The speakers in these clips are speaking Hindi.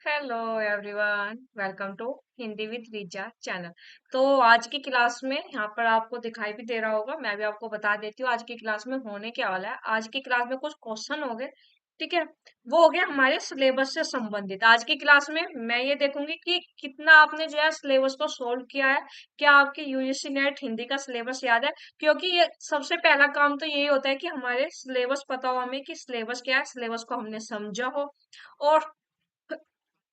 Hello everyone, welcome to Hindi with Richa channel. तो आज की क्लास में यहाँ पर आपको दिखाई भी दे रहा होगा, मैं भी आपको बता देती हूँ आज की क्लास में होने क्या वाला है। आज की क्लास में कुछ क्वेश्चन हो गए, ठीक है। वो हो गया हमारे सिलेबस से संबंधित। आज की क्लास में मैं ये देखूंगी कि कितना आपने जो है सिलेबस को सोल्व किया है। क्या आपके यूजीसी नेट हिंदी का सिलेबस याद है? क्योंकि ये सबसे पहला काम तो यही होता है कि हमारे सिलेबस पता हो, हमें कि सिलेबस क्या है, सिलेबस को हमने समझा हो और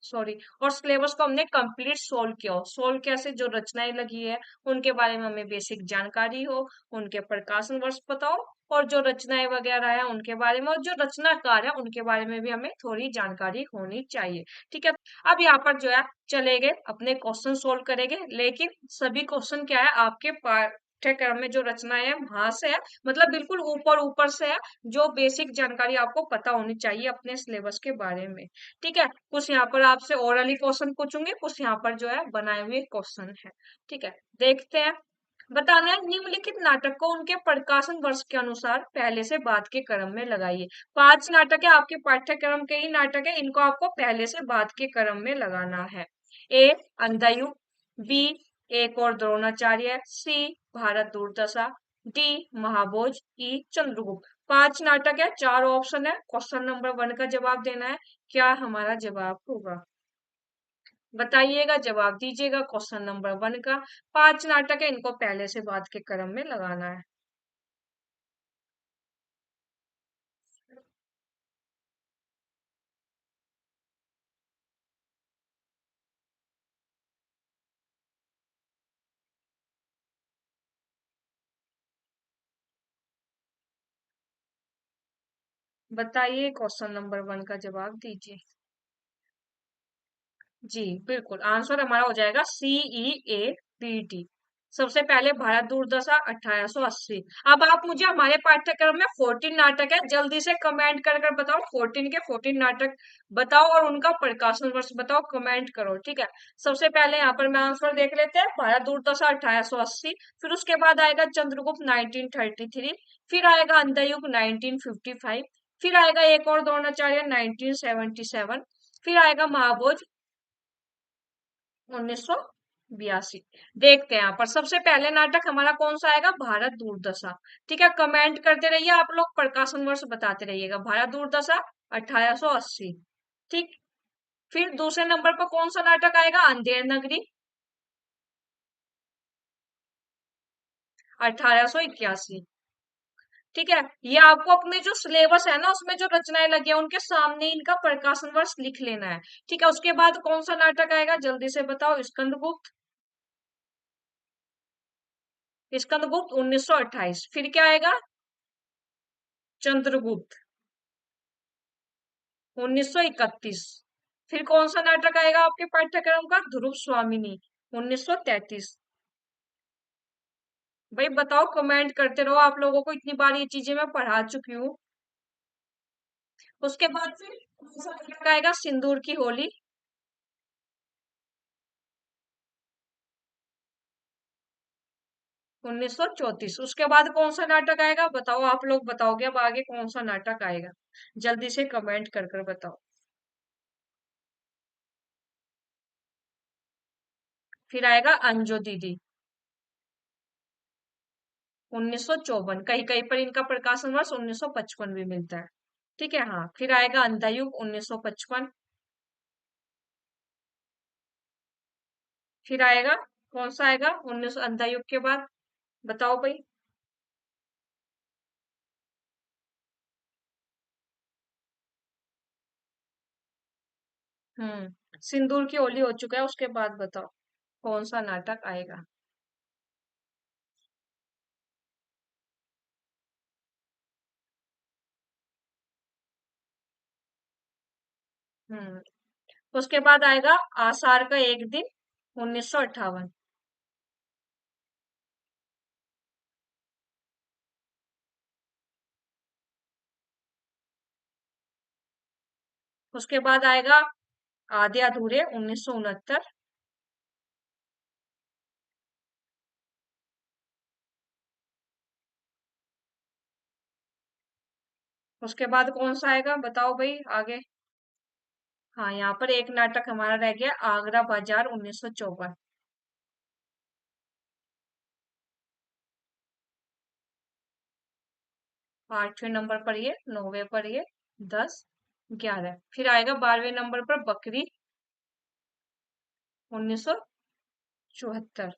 सॉरी और सिलेबस को हमने कंप्लीट सोल्व किया हो। सोल्व कैसे? जो रचनाएं लगी है उनके बारे में हमें बेसिक जानकारी हो, उनके प्रकाशन वर्ष पता हो, और जो रचनाएं वगैरह है उनके बारे में, और जो रचनाकार है उनके बारे में भी हमें थोड़ी जानकारी होनी चाहिए, ठीक है। अब यहाँ पर जो है चले गए अपने क्वेश्चन सोल्व करेंगे, लेकिन सभी क्वेश्चन क्या है, आपके पाठ्यक्रम में जो रचनाएं है वहां से है, मतलब बिल्कुल ऊपर ऊपर से है। जो बेसिक जानकारी आपको पता होनी चाहिए अपने सिलेबस के बारे में, ठीक है। कुछ यहाँ पर आपसे ओरली क्वेश्चन पूछूंगी, कुछ यहाँ पर जो है बनाए हुए क्वेश्चन है, ठीक है। देखते हैं। बताना है निम्नलिखित नाटक को उनके प्रकाशन वर्ष के अनुसार पहले से बाद के क्रम में लगाइए। 5 नाटक है, आपके पाठ्यक्रम के ही नाटक है, इनको आपको पहले से बाद के क्रम में लगाना है। ए अंधायुग, बी एक और द्रोणाचार्य, सी भारत दुर्दशा, डी महाभोज, ई चंद्रगुप्त। 5 नाटक है, 4 ऑप्शन है, क्वेश्चन नंबर 1 का जवाब देना है। क्या हमारा जवाब होगा? बताइएगा, जवाब दीजिएगा क्वेश्चन नंबर 1 का। 5 नाटक है, इनको पहले से बाद के क्रम में लगाना है। बताइए, क्वेश्चन नंबर 1 का जवाब दीजिए। जी बिल्कुल, आंसर हमारा हो जाएगा CEAPT। सबसे पहले भारत दुर्दशा 1880। अब आप मुझे हमारे पाठ्यक्रम में 14 नाटक है, जल्दी से कमेंट कर कर बताओ, 14 के 14 नाटक बताओ और उनका प्रकाशन वर्ष बताओ, कमेंट करो, ठीक है। सबसे पहले यहाँ पर मैं आंसर देख लेते हैं, भारत दुर्दशा 1880। फिर उसके बाद आएगा चंद्रगुप्त 1933। फिर आएगा अंधयुग 1955। फिर आएगा एक और द्रोणाचार्य 1977। फिर आएगा महाभोज 1982। देखते हैं यहाँ पर सबसे पहले नाटक हमारा कौन सा आएगा, भारत दुर्दशा, ठीक है। कमेंट करते रहिए आप लोग, प्रकाशन वर्ष बताते रहिएगा। भारत दुर्दशा 1880, ठीक। फिर दूसरे नंबर पर कौन सा नाटक आएगा, अंधेर नगरी 1881, ठीक है। ये आपको अपने जो सिलेबस है ना उसमें जो रचनाएं लगी है उनके सामने इनका प्रकाशन वर्ष लिख लेना है, ठीक है। उसके बाद कौन सा नाटक आएगा, जल्दी से बताओ। स्कंदगुप्त, स्कंदगुप्त 1928। फिर क्या आएगा, चंद्रगुप्त 1931। फिर कौन सा नाटक आएगा आपके पाठ्यक्रम का, ध्रुव स्वामिनी 1933। भाई बताओ, कमेंट करते रहो, आप लोगों को इतनी बार ये चीजें मैं पढ़ा चुकी हूँ। उसके बाद फिर कौन सा नाटक आएगा, सिंदूर की होली 1934। उसके बाद कौन सा नाटक आएगा बताओ, आप लोग बताओगे अब आगे कौन सा नाटक आएगा, जल्दी से कमेंट कर कर बताओ। फिर आएगा अंजो दीदी 1954। कहीं कहीं पर इनका प्रकाशन वर्ष 1955 भी मिलता है, ठीक है। हाँ, फिर आएगा अंधायुग 1955। फिर आएगा कौन सा आएगा 19 अंधायुग के बाद, बताओ भाई। सिंदूर की होली हो चुका है, उसके बाद बताओ कौन सा नाटक आएगा। हम्म उसके बाद आएगा आषाढ़ का एक दिन 1958। उसके बाद आएगा आधे अधूरे 1969। उसके बाद कौन सा आएगा बताओ भाई आगे। हाँ, यहाँ पर एक नाटक हमारा रह गया, आगरा बाजार 1954। 8वें नंबर पर ये, 9वें पर ये, 10, 11, फिर आएगा 12वें नंबर पर बकरी 1974।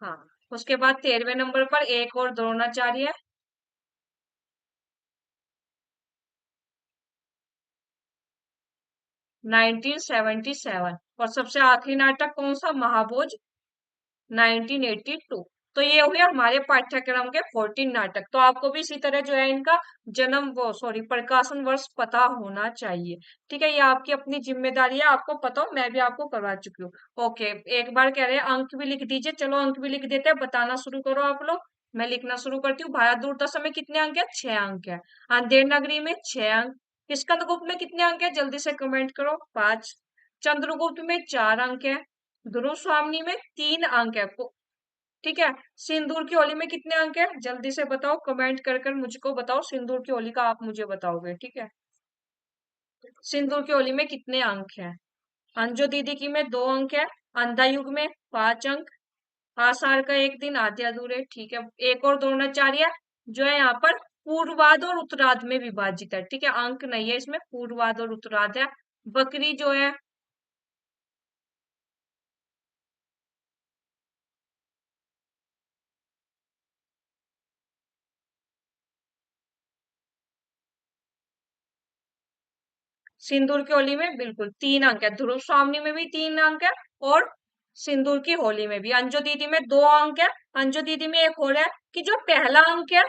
हाँ, उसके बाद 13वें नंबर पर एक और द्रोणाचार्य 1977। और सबसे आखिरी नाटक कौन सा, महाभोज 1982। तो ये हो गया हमारे पाठ्यक्रम के 14 नाटक। तो आपको भी इसी तरह जो है इनका जन्म वो सॉरी प्रकाशन वर्ष पता होना चाहिए। ठीक है, ये आपकी अपनी जिम्मेदारी है, आपको पता हो, मैं भी आपको करवा चुकी हूँ। ओके, एक बार कह रहे हैं अंक भी लिख दीजिए, चलो अंक भी लिख देते हैं, बताना शुरू करो आप लोग। मैं लिखना शुरू करती हूँ। भारत दूरदर्शन में कितने अंक है, 6 अंक है। अंधेर नगरी में 6 अंक। स्कंदगुप्त में कितने अंक है, जल्दी से कमेंट करो, 5। चंद्रगुप्त में 4 अंक है। ध्रुव स्वामी में 3 अंक है। ठीक है, सिंदूर की होली में कितने अंक है, जल्दी से बताओ, कमेंट कर कर मुझको बताओ, सिंदूर की होली का आप मुझे बताओगे। ठीक है, सिंदूर की होली में कितने अंक हैं। अंजू दीदी की में 2 अंक है। अंधा युग में 5 अंक। आषाढ़ का एक दिन, आधे अधूरे। ठीक है, एक और द्रोणाचार्य जो है यहाँ पर पूर्वाध और उत्तरार्ध में विभाजित है। ठीक है, अंक नहीं है इसमें, पूर्वाध और उत्तरार्ध है। बकरी जो है, सिंदूर की होली में बिल्कुल 3 अंक है। ध्रुव स्वामी में भी 3 अंक है, और सिंदूर की होली में भी। अंजू दीदी में 2 अंक है। अंजू दीदी में एक और है कि जो पहला अंक है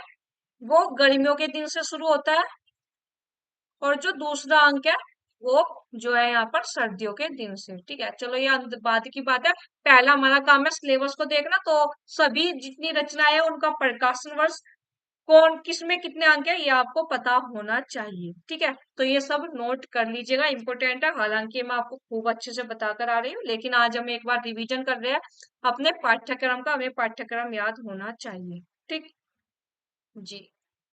वो गर्मियों के दिन से शुरू होता है, और जो दूसरा अंक है वो जो है यहाँ पर सर्दियों के दिन से। ठीक है, चलो ये बाद की बात है। पहला हमारा काम है सिलेबस को देखना, तो सभी जितनी रचनाएं हैं उनका प्रकाशन वर्ष, कौन किसमें कितने अंक है, ये आपको पता होना चाहिए। ठीक है, तो ये सब नोट कर लीजिएगा, इंपॉर्टेंट है। हालांकि मैं आपको खूब अच्छे से बता कर आ रही हूँ, लेकिन आज हम एक बार रिवीजन कर रहे हैं अपने पाठ्यक्रम का, हमें पाठ्यक्रम याद होना चाहिए। ठीक, जी।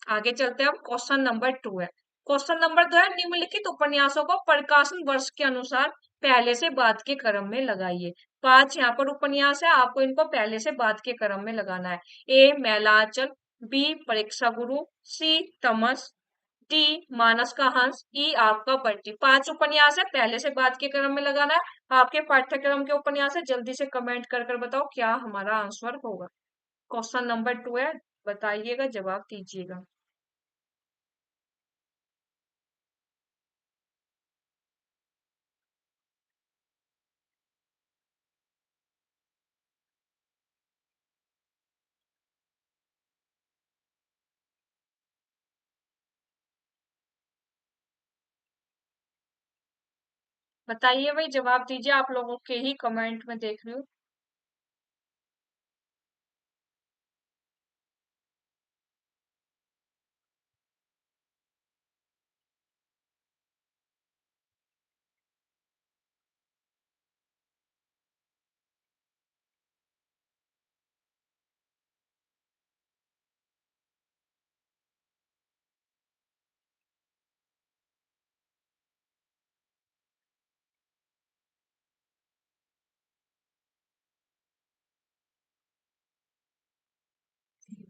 आगे चलते हैं, हम क्वेश्चन नंबर 2 है। क्वेश्चन नंबर 2 है, निम्नलिखित उपन्यासों को प्रकाशन वर्ष के अनुसार पहले से बाद के क्रम में लगाइए। 5 यहाँ पर उपन्यास है, आपको इनको पहले से बाद के क्रम में लगाना है। ए मैलाचल, बी परीक्षा गुरु, सी तमस, डी मानस का हंस, ई आपका बंटी। 5 उपन्यास है, पहले से बाद के क्रम में लगाना है। आपके पाठ्यक्रम के उपन्यास है, जल्दी से कमेंट कर कर बताओ क्या हमारा आंसर होगा। क्वेश्चन नंबर 2 है, बताइएगा, जवाब दीजिएगा। बताइए भाई, जवाब दीजिए, आप लोगों के ही कमेंट में देख रही हूँ।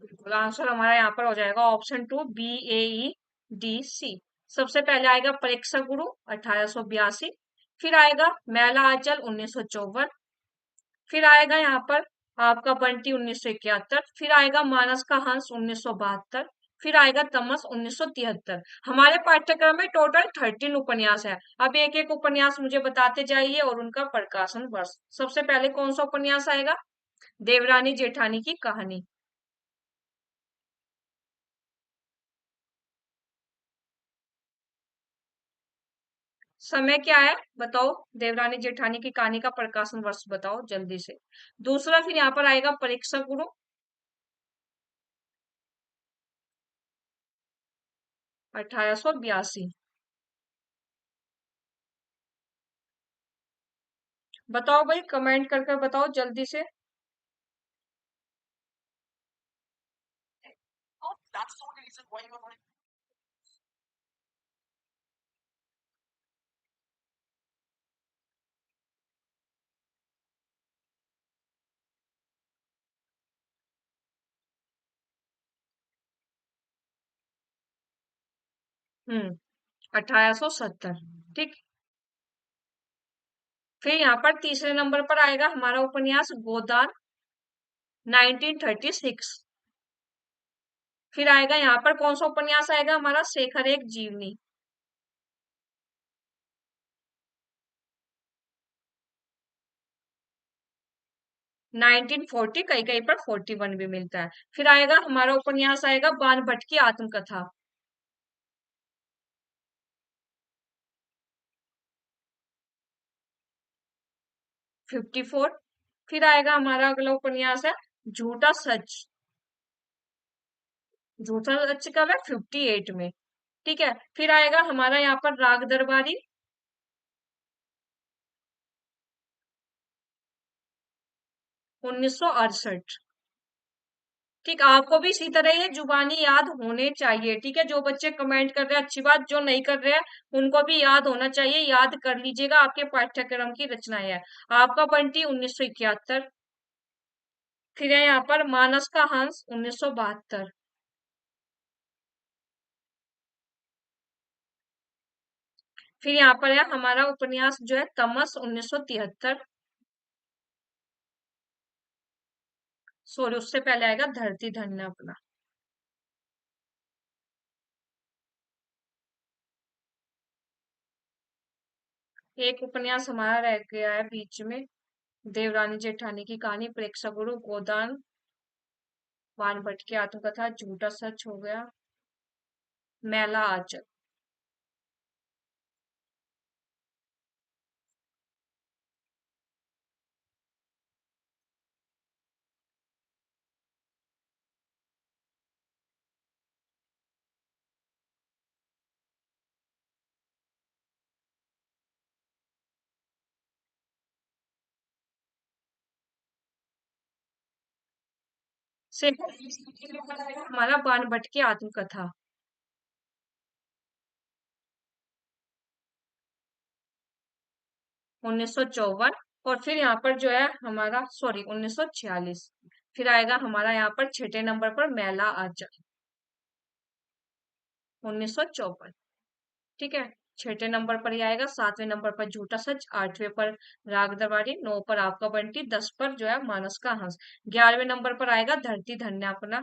बिल्कुल, आंसर हमारा यहाँ पर हो जाएगा ऑप्शन 2, BAEDC। सबसे पहले आएगा परीक्षा गुरु 1882, फिर आएगा मैला आंचल 1954, फिर आएगा यहाँ पर आपका बंटी 1971, फिर आएगा मानस का हंस 1972, फिर आएगा तमस 1973। हमारे पाठ्यक्रम में टोटल 13 उपन्यास है। अब एक एक उपन्यास मुझे बताते जाइए और उनका प्रकाशन वर्ष। सबसे पहले कौन सा उपन्यास आएगा, देवरानी जेठानी की कहानी। समय क्या है बताओ, देवरानी जेठानी की कहानी का प्रकाशन वर्ष बताओ जल्दी से। दूसरा फिर यहाँ पर आएगा परीक्षा गुरु, 1882। बताओ भाई, कमेंट कर कर बताओ जल्दी से। हम्म 1870। ठीक। फिर यहाँ पर तीसरे नंबर पर आएगा हमारा उपन्यास गोदान, 1936। फिर आएगा यहाँ पर कौन सा उपन्यास आएगा हमारा, शेखर एक जीवनी। 1940, कहीं कहीं पर 41 भी मिलता है। फिर आएगा हमारा उपन्यास आएगा बाण भट्ट की आत्मकथा, 54। फिर आएगा हमारा अगला उपन्यास है झूठा सच। झूठा सच कब है, 58 में। ठीक है। फिर आएगा हमारा यहाँ पर राग दरबारी, 1968। ठीक। आपको भी इसी तरह ये जुबानी याद होने चाहिए। ठीक है। जो बच्चे कमेंट कर रहे हैं अच्छी बात, जो नहीं कर रहे हैं उनको भी याद होना चाहिए। याद कर लीजिएगा, आपके पाठ्यक्रम की रचनाएं है। आपका बंटी 1971। फिर है यहाँ पर मानस का हंस, 1972। फिर यहाँ पर है हमारा उपन्यास जो है तमस, 1973। सॉरी, उससे पहले आएगा धरती धन्य अपना। एक उपन्यास हमारा रह गया है बीच में, देवरानी जेठानी की कहानी, प्रेक्षागुरु, गोदान, वानभट्ट की आत्मकथा, झूठा सच हो गया, मैला आंचल। से हमारा बाणभट्ट की आत्मकथा, 1954। और फिर यहाँ पर जो है हमारा, सॉरी, 1946। फिर आएगा हमारा यहाँ पर छठे नंबर पर मैला आंचल, 1954। ठीक है। छठे नंबर पर ही आएगा। सातवें नंबर पर झूठा सच, आठवें पर राग दरबारी, नौ पर आपका बंटी, 10 पर जो है मानस का हंस, 11वें नंबर पर आएगा धरती धन्य अपना,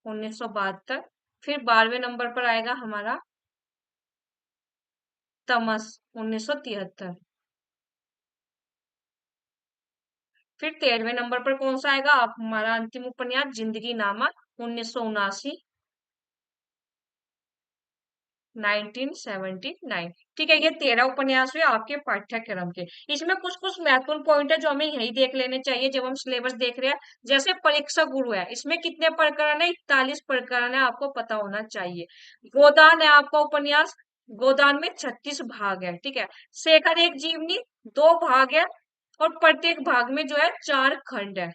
1972। फिर 12वें नंबर पर आएगा हमारा तमस, 1973। फिर 13वें नंबर पर कौन सा आएगा आप, हमारा अंतिम उपन्यास जिंदगी नामा, 1979, 1979। ठीक है। ये 13 उपन्यास हुए आपके पाठ्यक्रम के। इसमें कुछ कुछ महत्वपूर्ण पॉइंट है जो हमें यही देख लेने चाहिए जब हम सिलेबस देख रहे हैं। जैसे परीक्षा गुरु है, इसमें कितने प्रकरण है, 41 प्रकरण है, आपको पता होना चाहिए। गोदान है आपका उपन्यास, गोदान में 36 भाग है। ठीक है। शेखर एक जीवनी, 2 भाग है, और प्रत्येक भाग में जो है 4 खंड है।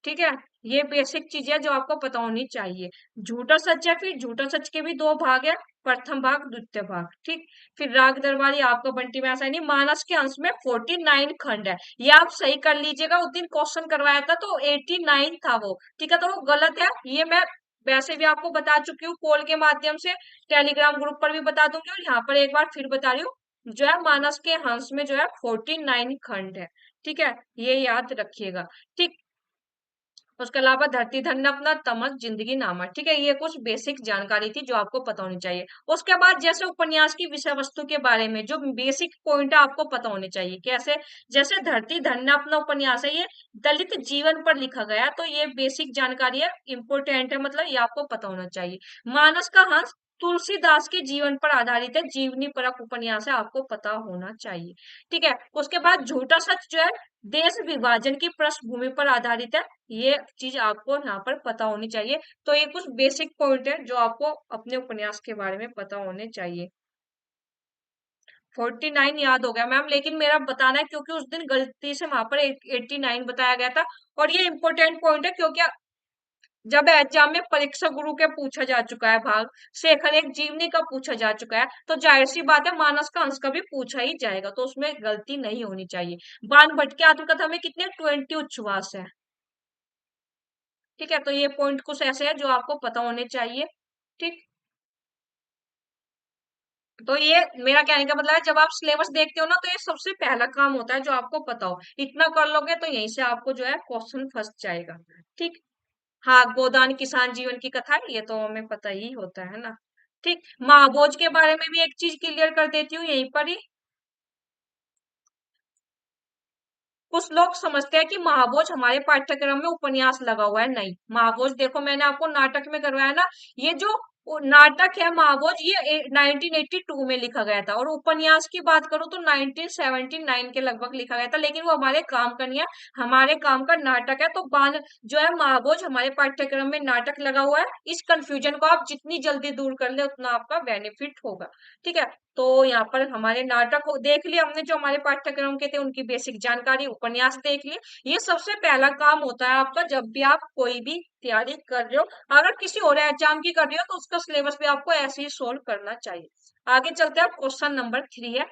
ठीक है। ये बेसिक चीज है जो आपको पता होनी चाहिए। झूठा सच है, फिर झूठा सच के भी 2 भाग है, प्रथम भाग, द्वितीय भाग। ठीक। फिर राग दरबारी आपका बंटी में ऐसा नहीं, मानस के अंश में 49 खंड है। ये आप सही कर लीजिएगा, उस दिन क्वेश्चन करवाया था तो 89 था वो। ठीक है। तो वो गलत है, ये मैं वैसे भी आपको बता चुकी हूँ कॉल के माध्यम से, टेलीग्राम ग्रुप पर भी बता दूंगी, और यहाँ पर एक बार फिर बता रही हूँ। जो है मानस के हंस में जो है 49 खंड है। ठीक है। ये याद रखिएगा। ठीक। उसके अलावा धरती धन्य अपना, तमस, जिंदगी नामा। ठीक है। ये कुछ बेसिक जानकारी थी जो आपको पता होनी चाहिए। उसके बाद जैसे उपन्यास की विषय वस्तु के बारे में जो बेसिक पॉइंट है आपको पता होने चाहिए। कैसे, जैसे धरती धन्य अपना उपन्यास है, ये दलित जीवन पर लिखा गया है, तो ये बेसिक जानकारी है, इंपोर्टेंट है, मतलब ये आपको पता होना चाहिए। मानस का हंस तुलसीदास के जीवन पर आधारित है, जीवनी परक उपन्यास है, आपको पता होना चाहिए। ठीक है। उसके बाद झूठा सच जो है देश विभाजन की पृष्ठभूमि पर आधारित है, ये चीज आपको यहाँ पर पता होनी चाहिए। तो ये कुछ बेसिक पॉइंट है जो आपको अपने उपन्यास के बारे में पता होने चाहिए। 49 याद हो गया मैम, लेकिन मेरा बताना है क्योंकि उस दिन गलती से वहां पर 89 बताया गया था। और ये इंपॉर्टेंट पॉइंट है क्योंकि जब एग्जाम में परीक्षा गुरु के पूछा जा चुका है भाग, शेखर एक जीवनी का पूछा जा चुका है, तो जाहिर सी बात है मानस का अंश का भी पूछा ही जाएगा, तो उसमें गलती नहीं होनी चाहिए। बाण भट्ट की आत्मकथा में कितने 20 उच्छ्वास है। ठीक है, तो ये पॉइंट कुछ ऐसे है जो आपको पता होने चाहिए। ठीक, तो ये मेरा कहने का मतलब है, जब आप सिलेबस देखते हो ना, तो ये सबसे पहला काम होता है जो आपको पता हो। इतना कर लोगे तो यहीं से आपको जो है क्वेश्चन फंस जाएगा। ठीक, हाँ, गोदान किसान जीवन की कथा, ये तो हमें पता ही होता है ना। ठीक, महाभोज के बारे में भी एक चीज क्लियर कर देती हूँ यहीं पर ही। कुछ लोग समझते हैं कि महाभोज हमारे पाठ्यक्रम में उपन्यास लगा हुआ है, नहीं। महाभोज देखो, मैंने आपको नाटक में करवाया ना, ये जो नाटक है महाभोज, ये 1982 में लिखा गया था, और उपन्यास की बात करूं तो 1979 के लगभग लिखा गया था, लेकिन वो हमारे काम का नहीं है, हमारे काम का नाटक है। तो बान जो है महाभोज हमारे पाठ्यक्रम में नाटक लगा हुआ है। इस कंफ्यूजन को आप जितनी जल्दी दूर कर ले उतना आपका बेनिफिट होगा। ठीक है, तो यहाँ पर हमारे नाटक को देख लिया हमने, जो हमारे पाठ्यक्रम के थे उनकी बेसिक जानकारी, उपन्यास देख लिए। ये सबसे पहला काम होता है आपका, जब भी आप कोई भी तैयारी कर रहे हो। अगर किसी और एग्जाम की कर रही हो तो उसका सिलेबस भी आपको ऐसे ही सोल्व करना चाहिए। आगे चलते हैं, क्वेश्चन नंबर 3 है,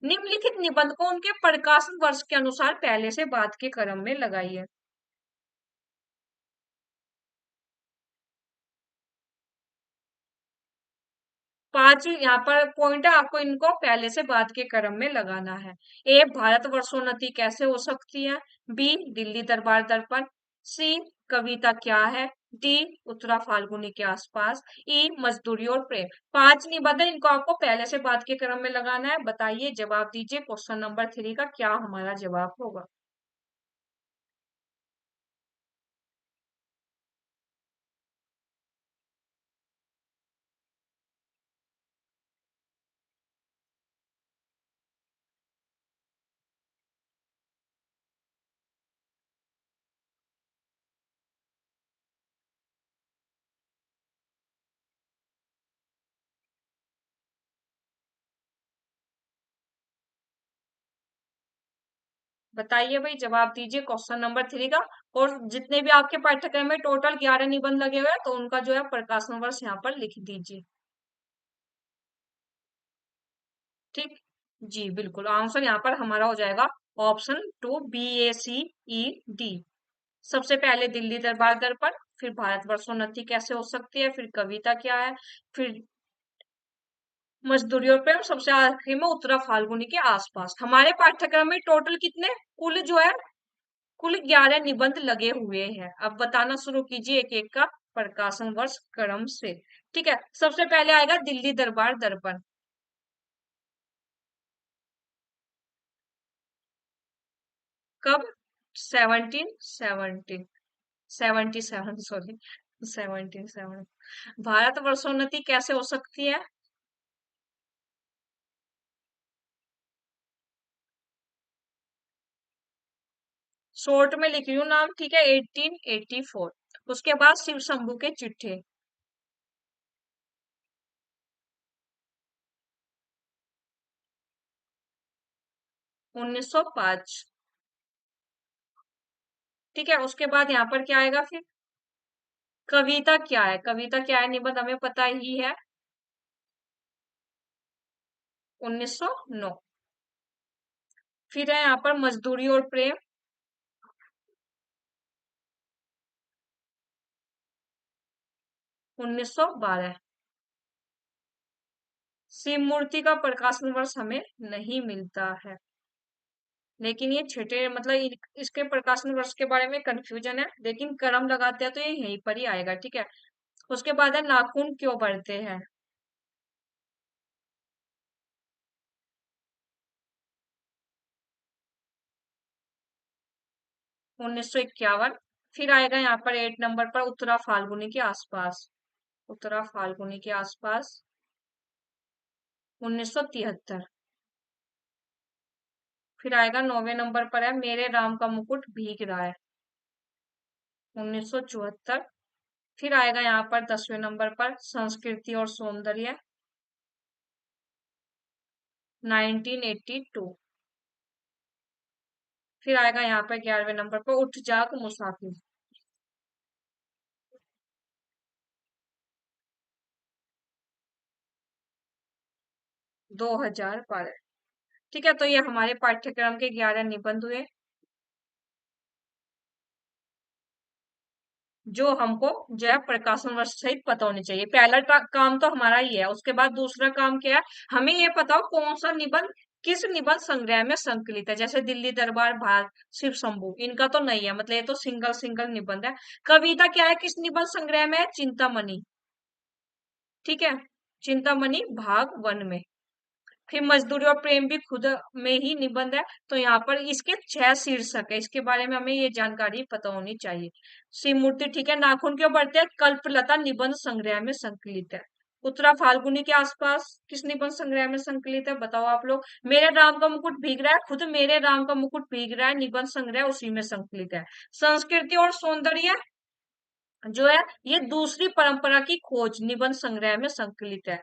निम्नलिखित निबंध को उनके प्रकाशन वर्ष के अनुसार पहले से बाद के क्रम में लगाइए। पांच यहाँ पर पॉइंट है, आपको इनको पहले से बाद के क्रम में लगाना है। ए, भारत वर्षोन्नति कैसे हो सकती है। बी, दिल्ली दरबार दर्पण। सी, कविता क्या है। डी, उत्तरा फाल्गुनी के आसपास। ई, मजदूरी और प्रेम। पांच निबंध है, इनको आपको पहले से बाद के क्रम में लगाना है। बताइए, जवाब दीजिए, क्वेश्चन नंबर 3 का क्या हमारा जवाब होगा। बताइए भाई, जवाब दीजिए क्वेश्चन नंबर 3 का। और जितने भी आपके पाठ्यक्रम में टोटल 11 निबंध लगे हुए हैं, तो उनका जो है प्रकाशन वर्ष यहाँ पर लिख दीजिए। ठीक, जी बिल्कुल, आंसर यहाँ पर हमारा हो जाएगा ऑप्शन 2, BACED। सबसे पहले दिल्ली दरबार दर्पण, फिर भारत वर्षोन्नति कैसे हो सकती है, फिर कविता क्या है, फिर मजदूरी और प्रेम, सबसे आखिरी में उत्तरा फाल्गुनी के आसपास। हमारे पाठ्यक्रम में टोटल कितने, कुल जो है, कुल 11 निबंध लगे हुए हैं। अब बताना शुरू कीजिए एक एक का प्रकाशन वर्ष क्रम से। ठीक है, सबसे पहले आएगा दिल्ली दरबार दर्पण। कब, 1777, सॉरी, 1777। भारत वर्षोन्नति कैसे हो सकती है। शॉर्ट में लिख रही हूँ नाम, ठीक है, 1884। उसके बाद शिव शंभू के चिट्ठे, 1905। ठीक है, उसके बाद यहाँ पर क्या आएगा फिर, कविता क्या है, कविता क्या है निबंध हमें पता ही है, 1909। फिर है यहाँ पर मजदूरी और प्रेम, 1912। शिव मूर्ति का प्रकाशन वर्ष हमें नहीं मिलता है, लेकिन ये छठे मतलब इसके प्रकाशन वर्ष के बारे में कंफ्यूजन है, लेकिन क्रम लगाते हैं तो ये यहीं पर ही आएगा। ठीक है, उसके बाद है नाखून क्यों बढ़ते हैं, 1951। फिर आएगा यहाँ पर 8 नंबर पर उत्तरा फाल्गुनी के आसपास, उत्तरा फाल्गुनी के आसपास, 1973। फिर आएगा 9वें नंबर पर है मेरे राम का मुकुट भीग रहा है, 1974। फिर आएगा यहाँ पर 10वें नंबर पर संस्कृति और सौंदर्य, 1982। फिर आएगा यहाँ पर 11वें नंबर पर उठ जाग मुसाफिर, 2012। ठीक है, तो ये हमारे पाठ्यक्रम के 11 निबंध हुए। जो हमको जो है प्रकाशन वर्ष सहित पता होनी चाहिए। पहला काम तो हमारा ही है। उसके बाद दूसरा काम क्या है, हमें ये पता हो कौन सा निबंध किस निबंध संग्रह में संकलित है। जैसे दिल्ली दरबार, भारत शिव शंभू, इनका तो नहीं है, मतलब ये तो सिंगल सिंगल निबंध है। कविता क्या है, किस निबंध संग्रह में है, चिंतामणि, ठीक है, चिंतामणि भाग 1 में। फिर मजदूरी और प्रेम भी खुद में ही निबंध है। तो यहाँ पर इसके 6 शीर्षक है, इसके बारे में हमें ये जानकारी पता होनी चाहिए। शिव मूर्ति, ठीक है, नाखून क्यों बढ़ते हैं, कल्पलता निबंध संग्रह में संकलित है। उत्तरा फाल्गुनी के आसपास किस निबंध संग्रह में संकलित है, बताओ आप लोग। मेरे राम का मुकुट भीग रहा है, खुद मेरे राम का मुकुट भीग रहा है, निबंध संग्रह उसी में संकलित है। संस्कृति और सौंदर्य जो है ये दूसरी परंपरा की खोज निबंध संग्रह में संकलित है।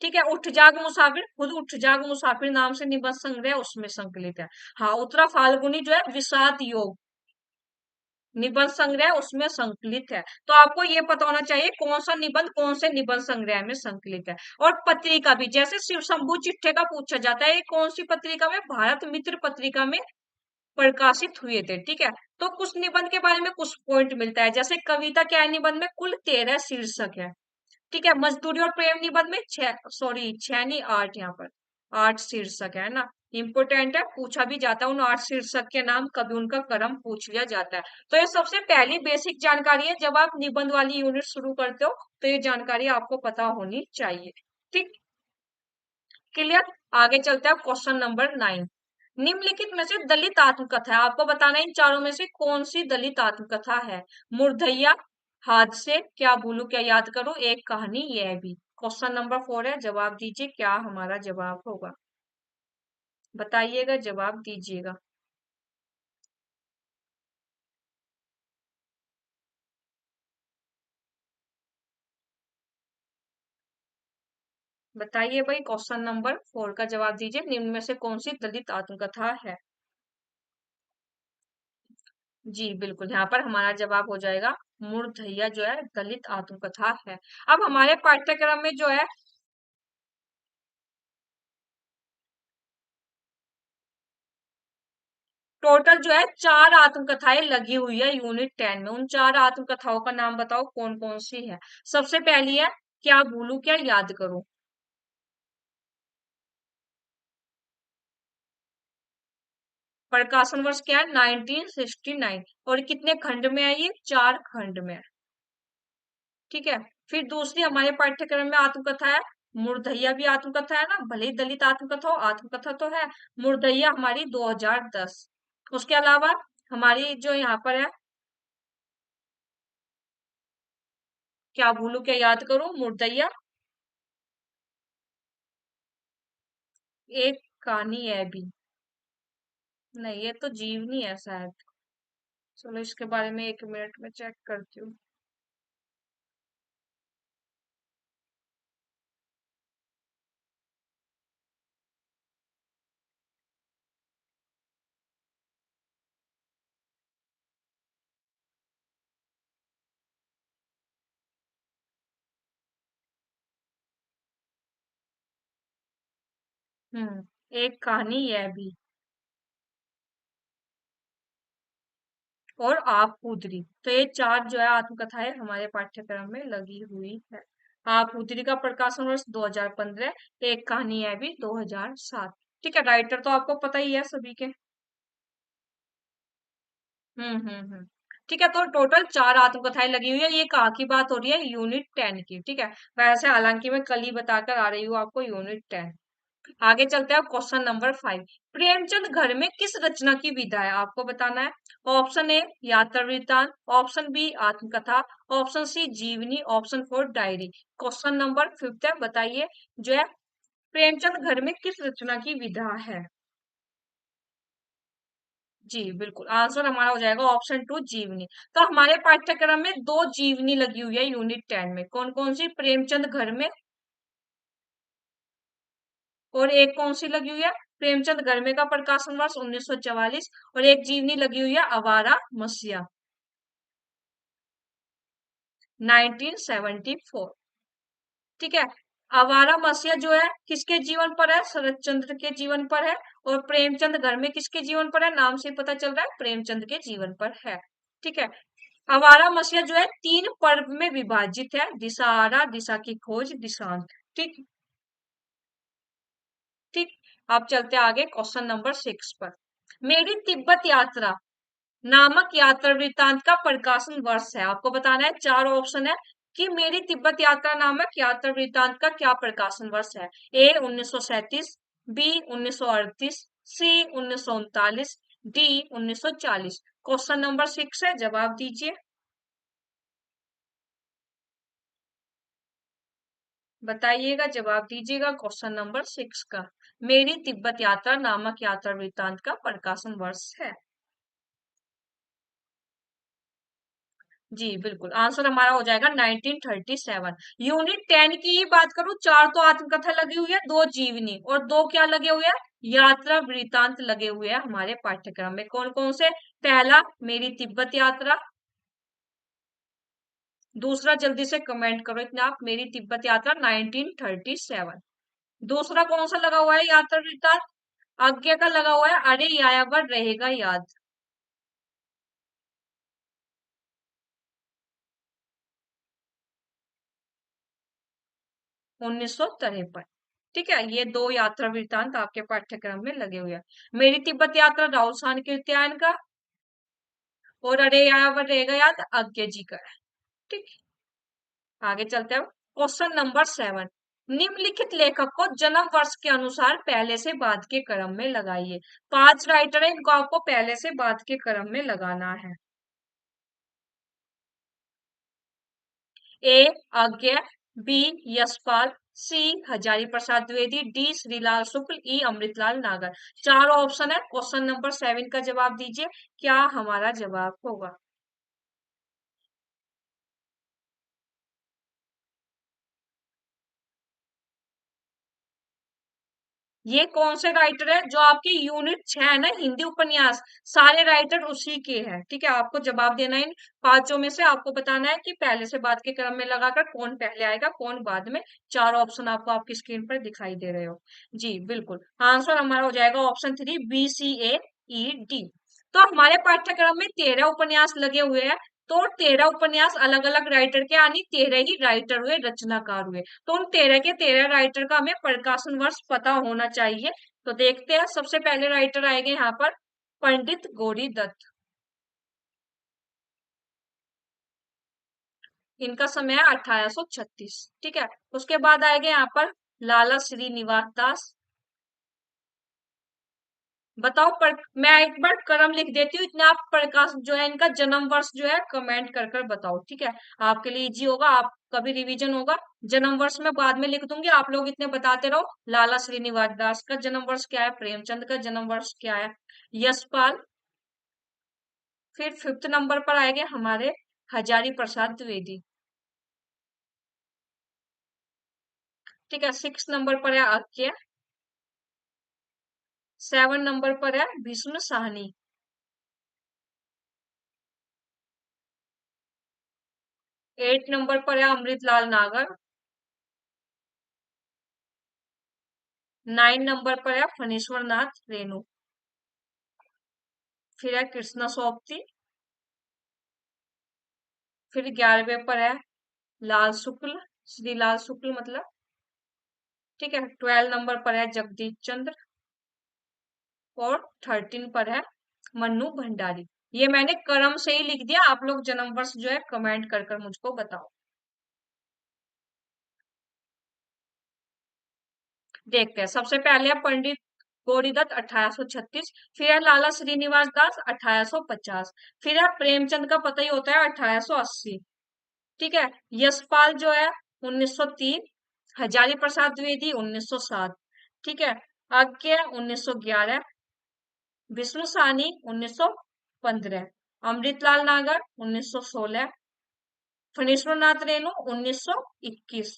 ठीक है, उठ जाग मुसाफिर, खुद उठ जाग मुसाफिर नाम से निबंध संग्रह उसमें संकलित है। हाँ, उत्तरा फाल्गुनी जो है विषाद योग निबंध संग्रह उसमें संकलित है। तो आपको ये पता होना चाहिए कौन सा निबंध कौन से निबंध संग्रह में संकलित है। और पत्रिका भी, जैसे शिव शंभू चिट्ठे का पूछा जाता है, ये कौन सी पत्रिका में, भारत मित्र पत्रिका में प्रकाशित हुए थे। ठीक है, तो कुछ निबंध के बारे में कुछ पॉइंट मिलता है। जैसे कविता क्या है, निबंध में कुल 13 शीर्षक है। ठीक है, मजदूरी और प्रेम निबंध में छह नहीं 8, यहाँ पर 8 शीर्षक है ना। इंपोर्टेंट है, पूछा भी जाता है उन 8 शीर्षक के नाम, कभी उनका क्रम पूछ लिया जाता है। तो ये सबसे पहली बेसिक जानकारी है, जब आप निबंध वाली यूनिट शुरू करते हो तो ये जानकारी आपको पता होनी चाहिए। ठीक, क्लियर। आगे चलते हैं क्वेश्चन नंबर 9। निम्नलिखित में से दलित आत्मकथा है, आपको बताना है इन चारों में से कौन सी दलित आत्मकथा है। मुर्धैया, हादसे, क्या भूलू क्या याद करूं, एक कहानी, यह भी। क्वेश्चन नंबर 4 है, जवाब दीजिए, क्या हमारा जवाब होगा, बताइएगा, जवाब दीजिएगा। बताइए भाई, क्वेश्चन नंबर 4 का जवाब दीजिए, निम्न में से कौन सी दलित आत्मकथा है। जी बिल्कुल, यहाँ पर हमारा जवाब हो जाएगा मुर्धैया जो है दलित आत्मकथा है। अब हमारे पाठ्यक्रम में जो है टोटल जो है 4 आत्मकथाएं लगी हुई है यूनिट 10 में। उन 4 आत्मकथाओं का नाम बताओ कौन कौन सी है। सबसे पहली है क्या भूलू क्या याद करूं। प्रकाशन वर्ष क्या है, 1969। और कितने खंड में है, ये 4 खंड में है। ठीक है, फिर दूसरी हमारे पाठ्यक्रम में आत्मकथा है मुर्धैया, भी आत्मकथा है ना, भले ही दलित आत्मकथा हो, आत्मकथा तो है। मुर्धैया हमारी 2010। उसके अलावा हमारी जो यहाँ पर है क्या भूलू क्या याद करूं, मुर्दैया, एक कहानी है भी, नहीं ये तो जीवनी है शायद। चलो इसके बारे में 1 मिनट में चेक करती हूँ। एक कहानी यह भी, और आप उतरी, तो ये 4 जो है आत्मकथाएं हमारे पाठ्यक्रम में लगी हुई है। आप उतरी का प्रकाशन वर्ष 2015, एक कहानी है भी 2007। ठीक है, राइटर तो आपको पता ही है सभी के। हम्म। ठीक है, तो टोटल 4 आत्मकथाएं लगी हुई है। ये कहाँ की बात हो रही है, यूनिट 10 की। ठीक है, वैसे हालांकि मैं कल ही बताकर आ रही हूँ आपको यूनिट 10। आगे चलते हैं क्वेश्चन नंबर 5। प्रेमचंद घर में किस रचना की विधा है, आपको बताना है। ऑप्शन ए यात्रा वृत्तांत, ऑप्शन बी आत्मकथा, ऑप्शन सी जीवनी, ऑप्शन 4 डायरी। क्वेश्चन नंबर 5 है, बताइए जो है प्रेमचंद घर में किस रचना की विधा है। जी बिल्कुल, आंसर हमारा हो जाएगा ऑप्शन 2 जीवनी। तो हमारे पाठ्यक्रम में 2 जीवनी लगी हुई है यूनिट 10 में। कौन कौन सी, प्रेमचंद घर में, और एक कौन सी लगी हुई है, प्रेमचंद घर में का प्रकाशन वर्ष 1944। और एक जीवनी लगी हुई है आवारा मसीहा, 1974। ठीक है, आवारा मसीहा जो है किसके जीवन पर है? शरत चंद्र के जीवन पर है। और प्रेमचंद घर में किसके जीवन पर है? नाम से ही पता चल रहा है प्रेमचंद के जीवन पर है। ठीक है। आवारा मसीहा जो है 3 पर्व में विभाजित है। दिशाहारा, दिशा की खोज, दिशांत। ठीक। ठीक। अब चलते आगे क्वेश्चन नंबर 6 पर। मेरी तिब्बत यात्रा नामक यात्रा वृत्तांत का प्रकाशन वर्ष है। आपको बताना है, 4 ऑप्शन है कि मेरी तिब्बत यात्रा नामक यात्रा वृत्तांत का क्या प्रकाशन वर्ष है। ए 1937, बी 1938, सी 1939, डी 1940। क्वेश्चन नंबर 6 है, जवाब दीजिए। बताइएगा, जवाब दीजिएगा क्वेश्चन नंबर 6 का। मेरी तिब्बत यात्रा नामक यात्रा वृत्तांत का प्रकाशन वर्ष है। जी बिल्कुल, आंसर हमारा हो जाएगा 1937। यूनिट 10 की ही बात करूं, 4 तो आत्मकथा लगी हुई है, 2 जीवनी और 2 क्या लगे हुए हैं? यात्रा वृत्तांत लगे हुए हैं हमारे पाठ्यक्रम में। कौन कौन से? पहला मेरी तिब्बत यात्रा, दूसरा जल्दी से कमेंट करो इतना आप, मेरी तिब्बत यात्रा 1937। दूसरा कौन सा लगा हुआ है यात्रा वृत्तांत? आज्ञा का लगा हुआ है, अरे यायावर रहेगा याद। 1953। ठीक है, ये 2 यात्रा वृत्तांत आपके पाठ्यक्रम में लगे हुए हैं। मेरी तिब्बत यात्रा राहुल सांकृत्यायन का, और अरे यायावर रहेगा याद आज्ञा जी का है। ठीक। आगे चलते हैं। Question number 7। निम्नलिखित लेखक को जन्म वर्ष के अनुसार पहले से बाद के क्रम में लगाइए। 5 राइटर है, इनको आपको पहले से बाद के क्रम में लगाना है। ए आज्ञा, बी यशपाल, सी हजारी प्रसाद द्विवेदी, डी श्रीलाल शुक्ल, ई अमृतलाल नागर। 4 ऑप्शन है, क्वेश्चन नंबर 7 का जवाब दीजिए, क्या हमारा जवाब होगा? ये कौन से राइटर है? जो आपकी यूनिट 6 है ना, हिंदी उपन्यास, सारे राइटर उसी के हैं। ठीक है, आपको जवाब देना है इन 5 में से, आपको बताना है कि पहले से बाद के क्रम में लगाकर कौन पहले आएगा कौन बाद में। 4 ऑप्शन आपको आपकी स्क्रीन पर दिखाई दे रहे हो। जी बिल्कुल, आंसर हमारा हो जाएगा ऑप्शन 3, BCAED। तो हमारे पाठ्यक्रम में 13 उपन्यास लगे हुए हैं। तो 13 उपन्यास अलग अलग राइटर के, यानी 13 ही राइटर हुए, रचनाकार हुए। तो उन 13 के 13 राइटर का हमें प्रकाशन वर्ष पता होना चाहिए। तो देखते हैं, सबसे पहले राइटर आएंगे यहाँ पर पंडित गौरी दत्त। इनका समय है 1836। ठीक है। उसके बाद आएंगे यहाँ पर लाला श्रीनिवास दास। बताओ पर, मैं एक बार क्रम लिख देती हूँ, इतना आप प्रकाश जो है इनका जन्म वर्ष जो है कमेंट कर कर बताओ। ठीक है, आपके लिए इजी होगा, आप कभी रिवीजन होगा। जन्म वर्ष में बाद में लिख दूंगी, आप लोग इतने बताते रहो। लाला श्रीनिवास दास का जन्म वर्ष क्या है? प्रेमचंद का जन्म वर्ष क्या है? यशपाल। फिर 5th नंबर पर आएंगे हमारे हजारी प्रसाद द्विवेदी। ठीक है। 6th नंबर पर है आज्ञा। 7 नंबर पर है भीष्म साहनी। 8 नंबर पर है अमृतलाल नागर। 9 नंबर पर है फणीश्वर नाथ रेणु। फिर है कृष्णा सोपती। फिर 11वें पर है लाल शुक्ल, श्री लाल शुक्ल मतलब। ठीक है। 12 नंबर पर है जगदीश चंद्र। और 13 पर है मन्नू भंडारी। ये मैंने क्रम से ही लिख दिया, आप लोग जन्म वर्ष जो है कमेंट कर कर मुझको बताओ। देखते हैं, सबसे पहले है पंडित गौरीदत्त 1836। फिर है लाला श्रीनिवास दास 1850। फिर है प्रेमचंद का पता ही होता है 1880। ठीक है। यशपाल जो है 1903। हजारी प्रसाद द्विवेदी 1907। ठीक है। आज्ञा 1911। विष्णु सानी 1915। अमृतलाल नागर 1916। फणीश्वरनाथ रेणु 1921।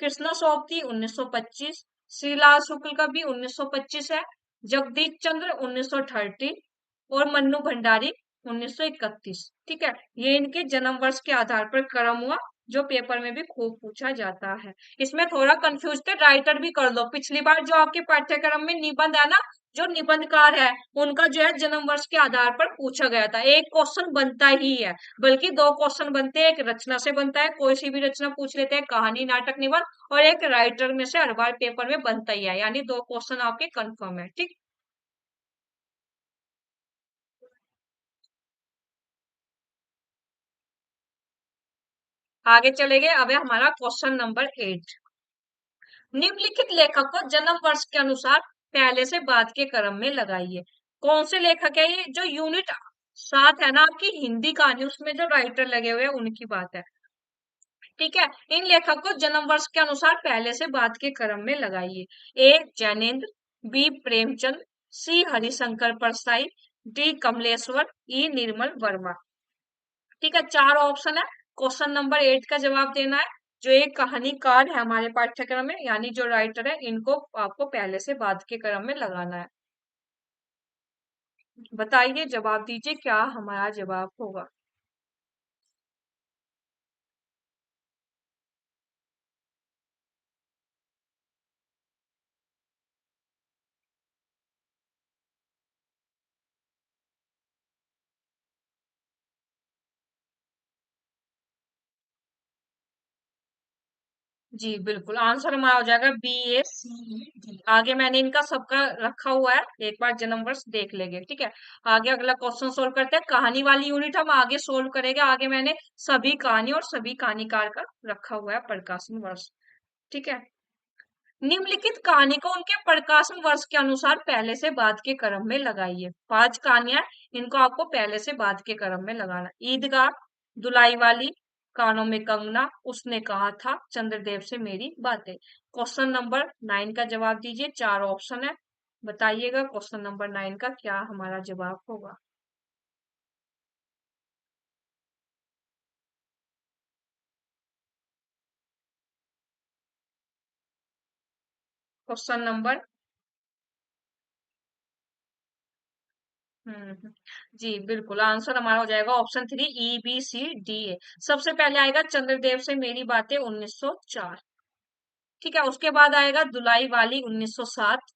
कृष्णा सोबती 1925। श्रीलाल शुक्ल का भी 1925 है। जगदीश चंद्र 1930। और मन्नू भंडारी 1931। ठीक है, ये इनके जन्म वर्ष के आधार पर क्रम हुआ। जो पेपर में भी खूब पूछा जाता है। इसमें थोड़ा कंफ्यूज थे, राइटर भी कर लो। पिछली बार जो आपके पाठ्यक्रम में निबंध है ना, जो निबंधकार है उनका जो है जन्म वर्ष के आधार पर पूछा गया था। एक क्वेश्चन बनता ही है, बल्कि दो क्वेश्चन बनते हैं। एक रचना से बनता है, कोई सी भी रचना पूछ लेते हैं, कहानी, नाटक, निबंध, और एक राइटर में से हर बार पेपर में बनता ही है, यानी दो क्वेश्चन आपके कंफर्म है। ठीक, आगे चले गए। अब है हमारा क्वेश्चन नंबर 8। निम्नलिखित लेखक को जन्म वर्ष के अनुसार पहले से बाद के क्रम में लगाइए। कौन से लेखक है ये? जो यूनिट 7 है ना आपकी हिंदी कहानी, उसमें जो राइटर लगे हुए हैं उनकी बात है। ठीक है, इन लेखक को जन्म वर्ष के अनुसार पहले से बाद के क्रम में लगाइए। ए जैनेन्द्र, बी प्रेमचंद, सी हरिशंकर परसाई, डी कमलेश्वर, ई निर्मल वर्मा। ठीक है, चार ऑप्शन है। क्वेश्चन नंबर 8 का जवाब देना है। जो एक कहानीकार है हमारे पाठ्यक्रम में, यानी जो राइटर है, इनको आपको पहले से बाद के क्रम में लगाना है। बताइए, जवाब दीजिए, क्या हमारा जवाब होगा? जी बिल्कुल, आंसर हमारा हो जाएगा बी ए सी डी। आगे मैंने इनका सबका रखा हुआ है, एक बार जन्म वर्ष देख लेंगे। ठीक है, आगे अगला क्वेश्चन सोल्व करते हैं। कहानी वाली यूनिट हम आगे सोल्व करेंगे। आगे मैंने सभी कहानी और सभी कहानीकार का रखा हुआ है प्रकाशन वर्ष। ठीक है, निम्नलिखित कहानी को उनके प्रकाशन वर्ष के अनुसार पहले से बाद के क्रम में लगाइए। 5 कहानियां, इनको आपको पहले से बाद के क्रम में लगाना। ईदगाह, दुलाई वाली, कानों में कंगना, उसने कहा था, चंद्रदेव से मेरी बातें। क्वेश्चन नंबर 9 का जवाब दीजिए, चार ऑप्शन है। बताइएगा क्वेश्चन नंबर 9 का क्या हमारा जवाब होगा? क्वेश्चन नंबर जी बिल्कुल, आंसर हमारा हो जाएगा option 3, E B C D A. सबसे पहले आएगा चंद्रदेव से मेरी बातें 1904। ठीक है, उसके बाद आएगा दुलाई वाली 1907।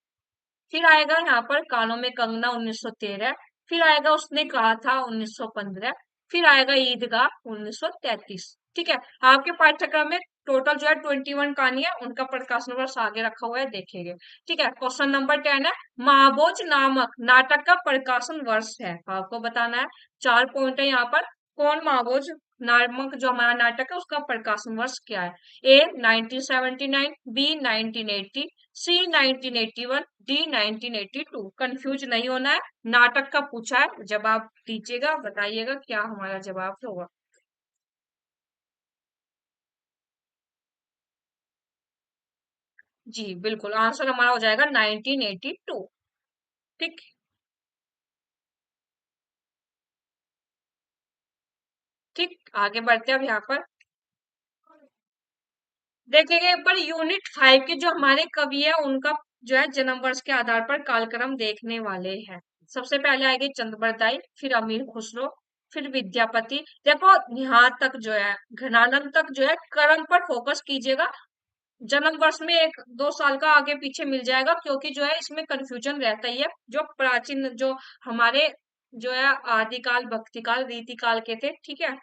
फिर आएगा यहाँ पर कानों में कंगना 1913। फिर आएगा उसने कहा था 1915। फिर आएगा ईदगाह 1933। ठीक है, आपके पाठ्यक्रम में टोटल जो है 21 कहानी है, उनका प्रकाशन वर्ष आगे रखा हुआ है, देखेंगे। ठीक है, क्वेश्चन नंबर 10 है। महाभोज नामक नाटक का प्रकाशन वर्ष है, आपको बताना है। चार पॉइंट है यहाँ पर। कौन महाभोज नामक जो हमारा नाटक है उसका प्रकाशन वर्ष क्या है? ए 1979, बी 1980, सी 1981, डी 1982। कंफ्यूज नहीं होना है, नाटक का पूछा है। जवाब दीजिएगा, बताइएगा क्या हमारा जवाब होगा। जी बिल्कुल, आंसर हमारा हो जाएगा 1982। ठीक, ठीक, आगे बढ़ते हैं अब यहाँ पर। देखेंगे पर यूनिट 5 के जो हमारे कवि है उनका जो है जन्म वर्ष के आधार पर कालक्रम देखने वाले हैं। सबसे पहले आएगी चंद बरदाई, फिर अमीर खुसरो, फिर विद्यापति। देखो यहाँ तक जो है घनानंद तक जो है क्रम पर फोकस कीजिएगा। जन्म वर्ष में एक दो साल का आगे पीछे मिल जाएगा, क्योंकि जो है इसमें कंफ्यूजन रहता ही है। जो प्राचीन जो हमारे जो है आदिकाल, भक्तिकाल, रीतिकाल के थे। ठीक है,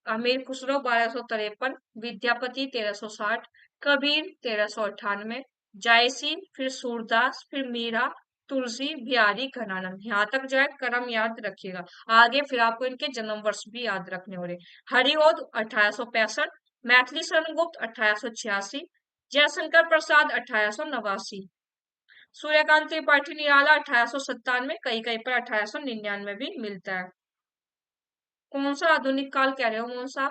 अमीर खुसरो 1253, विद्यापति 1360, कबीर 1398, जायसी, फिर सूरदास, फिर मीरा, तुलसी, बिहारी, घनानंद। यहाँ तक जो है क्रम याद रखिएगा। आगे फिर आपको इनके जन्म वर्ष भी याद रखने हो रहे। हरिओद 1865, मैथिली शरण गुप्त 1886, जयशंकर प्रसाद 1889, सूर्यकांत त्रिपाठी निराला 1897, कई कई पर 1899 भी मिलता है। कौन सा आधुनिक काल कह रहे हो कौन सा?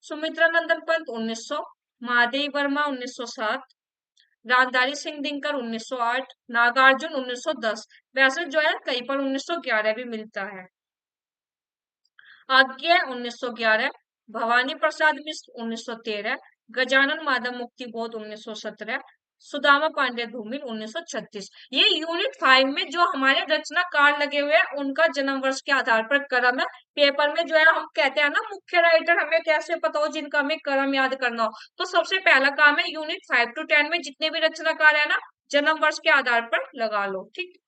सुमित्रा नंदन पंत 1900, महादेवी वर्मा 1907, रामधारी सिंह दिनकर 1908, नागार्जुन 1910। वैसे जो है कहीं पर 1911 भी मिलता है। आज्ञा 1911, भवानी प्रसाद मिश्र 1913, गजानन माधव मुक्ति बोध 1917, सुदामा पांडे धूमिल 1936। ये यूनिट 5 में जो हमारे रचनाकार लगे हुए हैं उनका जन्म वर्ष के आधार पर क्रम है। पेपर में जो है हम कहते हैं ना मुख्य राइटर हमें कैसे पता हो जिनका हमें क्रम याद करना हो, तो सबसे पहला काम है यूनिट 5 to 10 में जितने भी रचनाकार है ना जन्म वर्ष के आधार पर लगा लो, ठीक।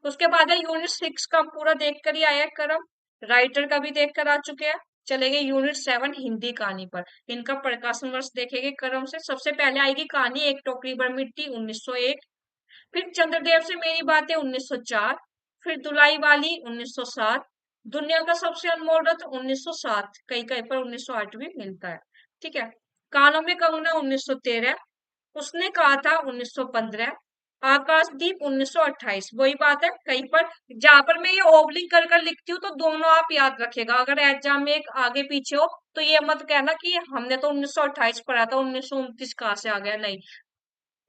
उसके बाद है यूनिट 6 का हम पूरा देख कर ही आया है क्रम, राइटर का भी देख कर आ चुके हैं। चलेंगे यूनिट 7 हिंदी कहानी पर, इनका प्रकाशन वर्ष देखेंगे क्रम से। सबसे पहले आएगी कहानी एक टोकरी भर मिट्टी 1901, फिर चंद्रदेव से मेरी बातें 1904, फिर दुलाई वाली 1907, दुनिया का सबसे अनमोल रत्न 1907, कहीं कहीं पर 1908 भी मिलता है, ठीक है। कानों में कंगना 1913, उसने कहा था 1915, आकाशदीप 1928। वही बात है कहीं पर जहां पर मैं ये ओबलिंग कर कर लिखती हूँ तो दोनों आप याद रखेगा, अगर एग्जाम में एक आगे पीछे हो तो ये मत कहना कि हमने तो 1928 पढ़ा था 1929 कहाँ से आ गया, नहीं।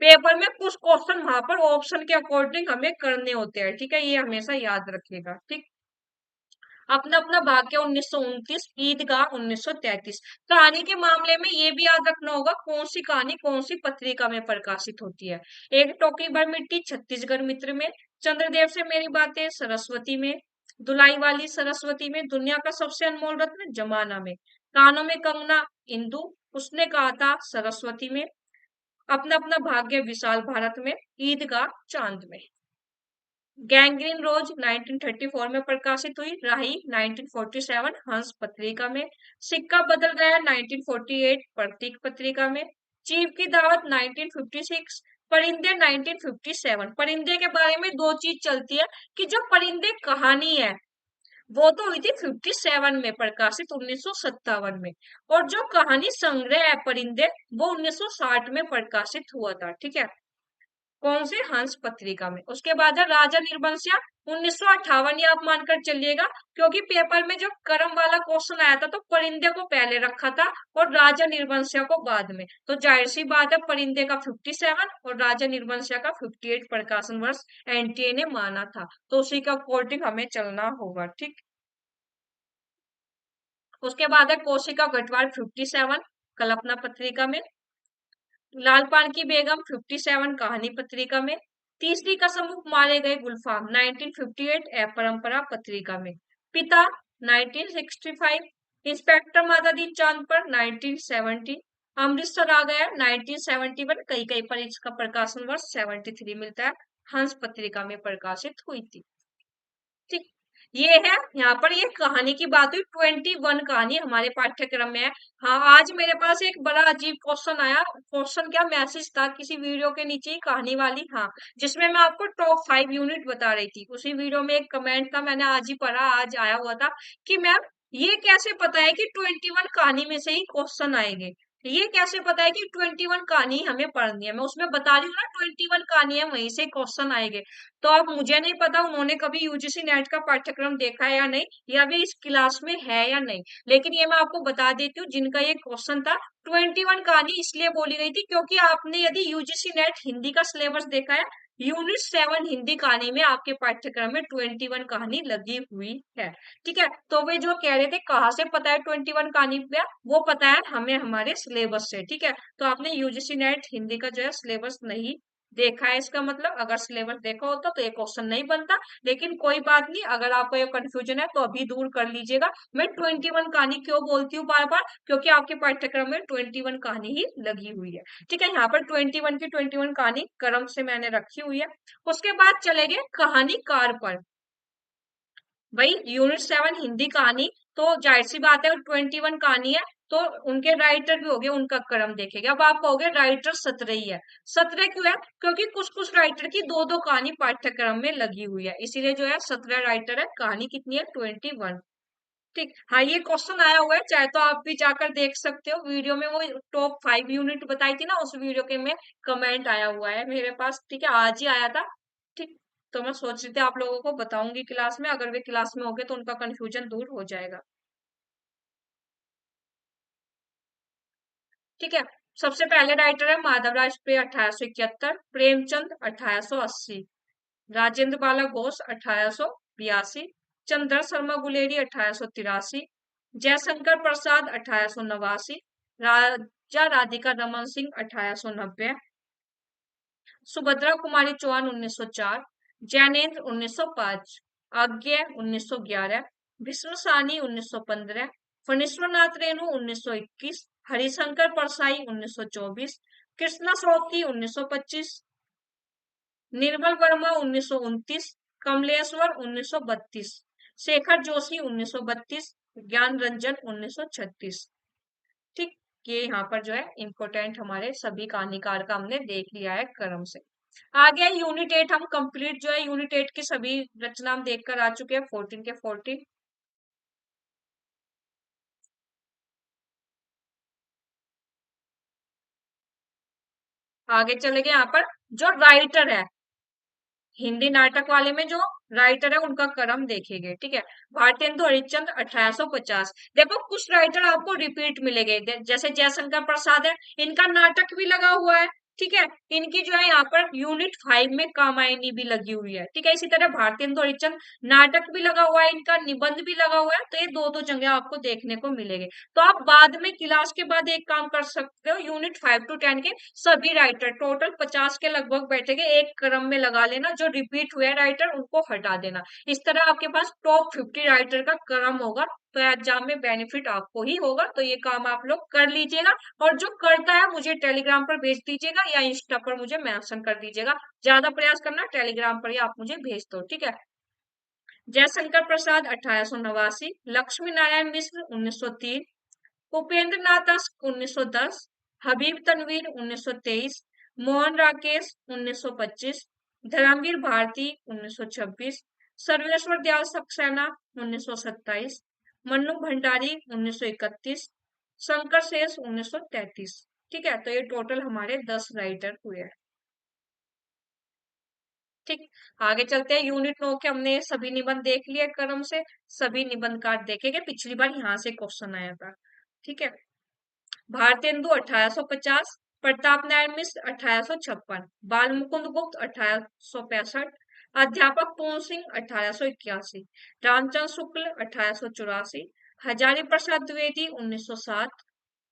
पेपर में कुछ क्वेश्चन वहां पर ऑप्शन के अकॉर्डिंग हमें करने होते हैं, ठीक है, ये हमेशा याद रखिएगा, ठीक। अपना अपना भाग्य 1929, ईदगाह 1933। कहानी के मामले में ये भी याद रखना होगा कौन सी कहानी कौन सी पत्रिका में प्रकाशित होती है। एक टोकरी भर मिट्टी छत्तीसगढ़ मित्र में, चंद्रदेव से मेरी बातें सरस्वती में, दुलाई वाली सरस्वती में, दुनिया का सबसे अनमोल रत्न जमाना में, कानों में कंगना इंदु, उसने कहा था सरस्वती में, अपना अपना भाग्य विशाल भारत में, ईदगाह चांद में। गैंग्रीन रोज 1934 में प्रकाशित हुई, राही 1947 हंस पत्रिका में, सिक्का बदल गया 1948 प्रतीक पत्रिका में, चीफ की दावत 1956, परिंदे 1957। परिंदे के बारे में दो चीज चलती है कि जो परिंदे कहानी है वो तो हुई थी 57 में प्रकाशित 1957 में, और जो कहानी संग्रह है परिंदे वो 1960 में प्रकाशित हुआ था, ठीक है, कौन से हंस पत्रिका में। उसके बाद है राजा निर्बंसिया 1958, ये आप मानकर चलिएगा क्योंकि पेपर में जो कर्म वाला क्वेश्चन आया था तो परिंदे को पहले रखा था और राजा निर्बंसिया को बाद में, तो जाहिर सी बात है परिंदे का 57 और राजा निर्बंसिया का 58 प्रकाशन वर्ष एनटीए ने माना था, तो उसी का अकॉर्डिंग हमें चलना होगा, ठीक। उसके बाद है कौशिका गढ़वाल 57 कल्पना पत्रिका में, लाल पान की बेगम 57 कहानी पत्रिका में, तीसरी कसम मारे गए गुलफाम 1958 परंपरा पत्रिका में, पिता 1965, इंस्पेक्टर माता दी चांद पर 1970, अमृतसर आ गया 1971, कई कई पर इसका प्रकाशन वर्ष 73 मिलता है, हंस पत्रिका में प्रकाशित हुई थी, ठीक। ये है यहाँ पर ये कहानी की बात हुई, 21 कहानी हमारे पाठ्यक्रम में है। हाँ आज मेरे पास एक बड़ा अजीब क्वेश्चन आया, क्वेश्चन क्या मैसेज था किसी वीडियो के नीचे ही कहानी वाली, हाँ, जिसमें मैं आपको टॉप 5 यूनिट बता रही थी, उसी वीडियो में एक कमेंट था मैंने आज ही पढ़ा, आज आया हुआ था कि मैम ये कैसे पता है कि 21 कहानी में से ही क्वेश्चन आएंगे, ये कैसे पता है कि 21 कहानी हमें पढ़नी है, मैं उसमें बता रही हूँ ना 21 कहानी है वहीं से क्वेश्चन आएंगे। तो अब मुझे नहीं पता उन्होंने कभी यूजीसी नेट का पाठ्यक्रम देखा है या नहीं, या भी इस क्लास में है या नहीं, लेकिन ये मैं आपको बता देती हूँ जिनका ये क्वेश्चन था। 21 कहानी इसलिए बोली गई थी क्योंकि आपने यदि यूजीसी नेट हिंदी का सिलेबस देखा है, यूनिट 7 हिंदी कहानी में आपके पाठ्यक्रम में 21 कहानी लगी हुई है, ठीक है। तो वे जो कह रहे थे कहाँ से पता है 21 कहानी पे, वो पता है हमें हमारे सिलेबस से, ठीक है। तो आपने यूजीसी नेट हिंदी का जो है सिलेबस नहीं देखा है, इसका मतलब अगर सिलेबस देखा होता तो ये क्वेश्चन नहीं बनता, लेकिन कोई बात नहीं, अगर आपको ये कंफ्यूजन है तो अभी दूर कर लीजिएगा। मैं 21 कहानी क्यों बोलती हूँ बार बार, क्योंकि आपके पाठ्यक्रम में 21 कहानी ही लगी हुई है, ठीक है। यहाँ पर 21 की 21 कहानी क्रम से मैंने रखी हुई है। उसके बाद चलेंगे कहानीकार पर, भाई यूनिट 7 हिंदी कहानी, तो जाहिर सी बात है 21 कहानी है तो उनके राइटर भी हो गए, उनका क्रम देखेंगे। अब आप कहोगे राइटर 17 ही है, 17 क्यों है, क्योंकि कुछ कुछ राइटर की दो दो कहानी पाठ्यक्रम में लगी हुई है, इसीलिए जो है 17 राइटर है, कहानी कितनी है 21, ठीक। हाँ ये क्वेश्चन आया हुआ है, चाहे तो आप भी जाकर देख सकते हो वीडियो में, वो टॉप 5 यूनिट बताई थी ना उस वीडियो के में कमेंट आया हुआ है मेरे पास, ठीक है, आज ही आया था, ठीक। तो मैं सोच रही थी आप लोगों को बताऊंगी क्लास में, अगर वे क्लास में हो गए तो उनका कंफ्यूजन दूर हो जाएगा, ठीक है। सबसे पहले राइटर है माधव राजप्रे 1871, प्रेमचंद 1880, राजेंद्र बाला घोष 1882, चंद्र शर्मा गुलेरी 1883, जयशंकर प्रसाद 1889, राजा राधिका रमन सिंह 1890, सुभद्रा कुमारी चौहान 1904, जैनेन्द्र 1905, आज्ञा 1911, विष्णु सानी 1915, फणीश्वरनाथ रेणु 1921, हरिशंकर परसाई 1924, कृष्णा सोबती 1925, निर्मल वर्मा 1929, कमलेश्वर 1932, शेखर जोशी 1932, ज्ञान रंजन 1936। ठीक, ये यहाँ पर जो है इम्पोर्टेंट हमारे सभी कहानीकार का हमने देख लिया है क्रम से। आगे यूनिट 8 हम कंप्लीट जो है यूनिट 8 की सभी रचना हम देखकर आ चुके हैं 14 के 14। आगे चले गए यहाँ पर जो राइटर है हिंदी नाटक वाले में जो राइटर है उनका क्रम देखेंगे। ठीक है, भारतेंदु हरिश्चंद्र 1850। देखो कुछ राइटर आपको रिपीट मिलेंगे जैसे जयशंकर प्रसाद है, इनका नाटक भी लगा हुआ है। ठीक है, इनकी जो है यहाँ पर यूनिट 5 में कामायनी भी लगी हुई है। ठीक है, इसी तरह भारतेंदु हरिश्चंद्र नाटक भी लगा हुआ है, इनका निबंध भी लगा हुआ है। तो ये दो दो जगह आपको देखने को मिलेंगे। तो आप बाद में क्लास के बाद एक काम कर सकते हो, यूनिट 5 to 10 के सभी राइटर टोटल 50 के लगभग बैठेंगे एक क्रम में लगा लेना, जो रिपीट हुए राइटर उनको हटा देना। इस तरह आपके पास टॉप 50 राइटर का क्रम होगा, तो एग्जाम में बेनिफिट आपको ही होगा। तो ये काम आप लोग कर लीजिएगा, और जो करता है मुझे टेलीग्राम पर भेज दीजिएगा या इंस्टा पर मुझे मेंशन कर दीजिएगा। ज्यादा प्रयास करना, टेलीग्राम पर ही आप मुझे भेज दो। ठीक है, जयशंकर प्रसाद 1889, लक्ष्मी नारायण मिश्र 1903, उपेंद्र नाथ दास 1910, हबीब तनवीर 1923, मोहन राकेश 1925, धर्मवीर भारती 1926, सर्वेश्वर दयाल सक्सेना 1927, मन्नू भंडारी 1931, शंकर शेष 1933। ठीक है, तो ये टोटल हमारे 10 राइटर हुए हैं। ठीक, आगे चलते हैं यूनिट 9 के हमने सभी निबंध देख लिए क्रम से, सभी निबंध कार्ड देखेंगे। पिछली बार यहाँ से क्वेश्चन आया था। ठीक है, भारतेंदु 1850, प्रताप नारायण मिश्र 1856, बाल मुकुंद गुप्त 1865, अध्यापक पूर्ण सिंह 1881, रामचंद्र शुक्ल 1884, हजारी प्रसाद द्विवेदी 1907,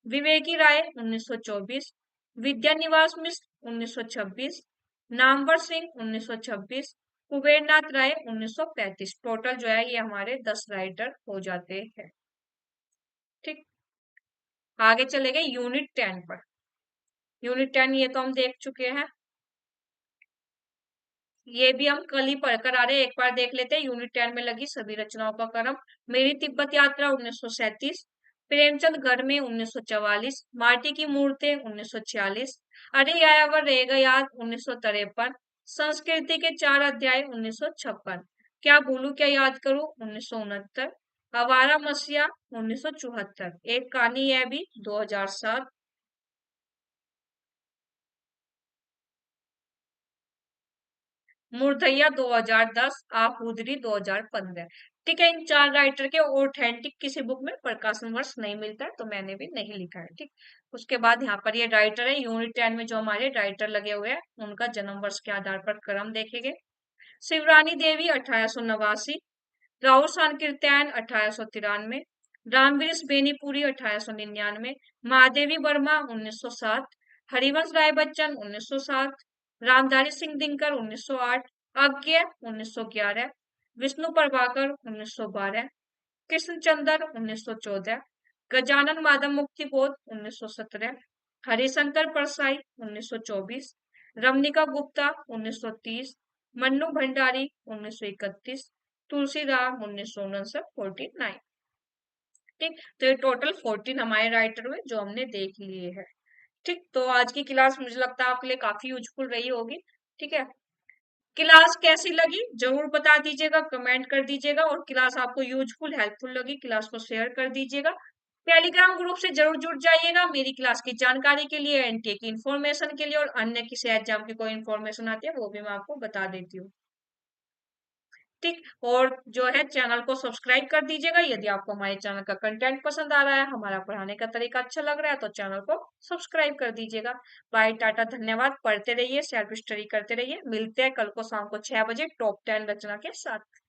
विवेकी राय 1924, विद्यानिवास मिश्र 1926, नामवर सिंह 1926, कुबेरनाथ राय 1935। टोटल जो है ये हमारे 10 राइटर हो जाते हैं। ठीक, आगे चले गए यूनिट 10 पर। यूनिट 10 ये तो हम देख चुके हैं, ये भी हम कल ही पढ़कर आ रहे हैं। एक बार देख लेते हैं यूनिट 10 में लगी सभी रचनाओं का क्रम। मेरी तिब्बत यात्रा 1937, प्रेमचंद घर में 1944, माटी की मूर्तें 1946, अरे आयावर रहेगा याद 1953, संस्कृति के 4 अध्याय 1956, क्या भूलू क्या याद करूं 1969, आवारा मसीहा 1974, एक कहानी है भी 2007, मुर्दैया 2010, आपूदरी 2015। ठीक है, इन 4 राइटर के ऑथेंटिक किसी बुक में प्रकाशन वर्ष नहीं मिलता है, तो मैंने भी नहीं लिखा है। ठीक, उसके बाद यहाँ पर ये राइटर है यूनिट 10 में जो हमारे राइटर लगे हुए हैं उनका जन्म वर्ष के आधार पर क्रम देखेंगे। शिवरानी देवी 1889, राहुल सांकृत्यायन 1893, रामवीर बेनीपुरी 1899, महादेवी वर्मा 1907, हरिवंश राय बच्चन 1907, रामधारी सिंह दिनकर 1908, अज्ञे 1911, विष्णु प्रभाकर 1912, कृष्णचंद्र 1914, गजानन माधव मुक्तिबोध 1917, हरिशंकर परसाई 1924, रमनिका गुप्ता 1930, मन्नू भंडारी 1931, तुलसीराम 1959, 49। ठीक, तो ये टोटल 14 हमारे राइटर हुए जो हमने देख लिए हैं। ठीक, तो आज की क्लास मुझे लगता है आपके लिए काफी यूजफुल रही होगी। ठीक है, क्लास कैसी लगी जरूर बता दीजिएगा, कमेंट कर दीजिएगा, और क्लास आपको यूजफुल हेल्पफुल लगी क्लास को शेयर कर दीजिएगा। टेलीग्राम ग्रुप से जरूर जुड़ जाइएगा मेरी क्लास की जानकारी के लिए, एनटीए की इन्फॉर्मेशन के लिए, और अन्य किसी एग्जाम की कोई इन्फॉर्मेशन आती है वो भी मैं आपको बता देती हूँ। ठीक, और जो है चैनल को सब्सक्राइब कर दीजिएगा यदि आपको हमारे चैनल का कंटेंट पसंद आ रहा है, हमारा पढ़ाने का तरीका अच्छा लग रहा है, तो चैनल को सब्सक्राइब कर दीजिएगा। बाय, टाटा, धन्यवाद। पढ़ते रहिए, सेल्फ स्टडी करते रहिए। मिलते हैं कल को शाम को 6 बजे टॉप 10 रचना के साथ।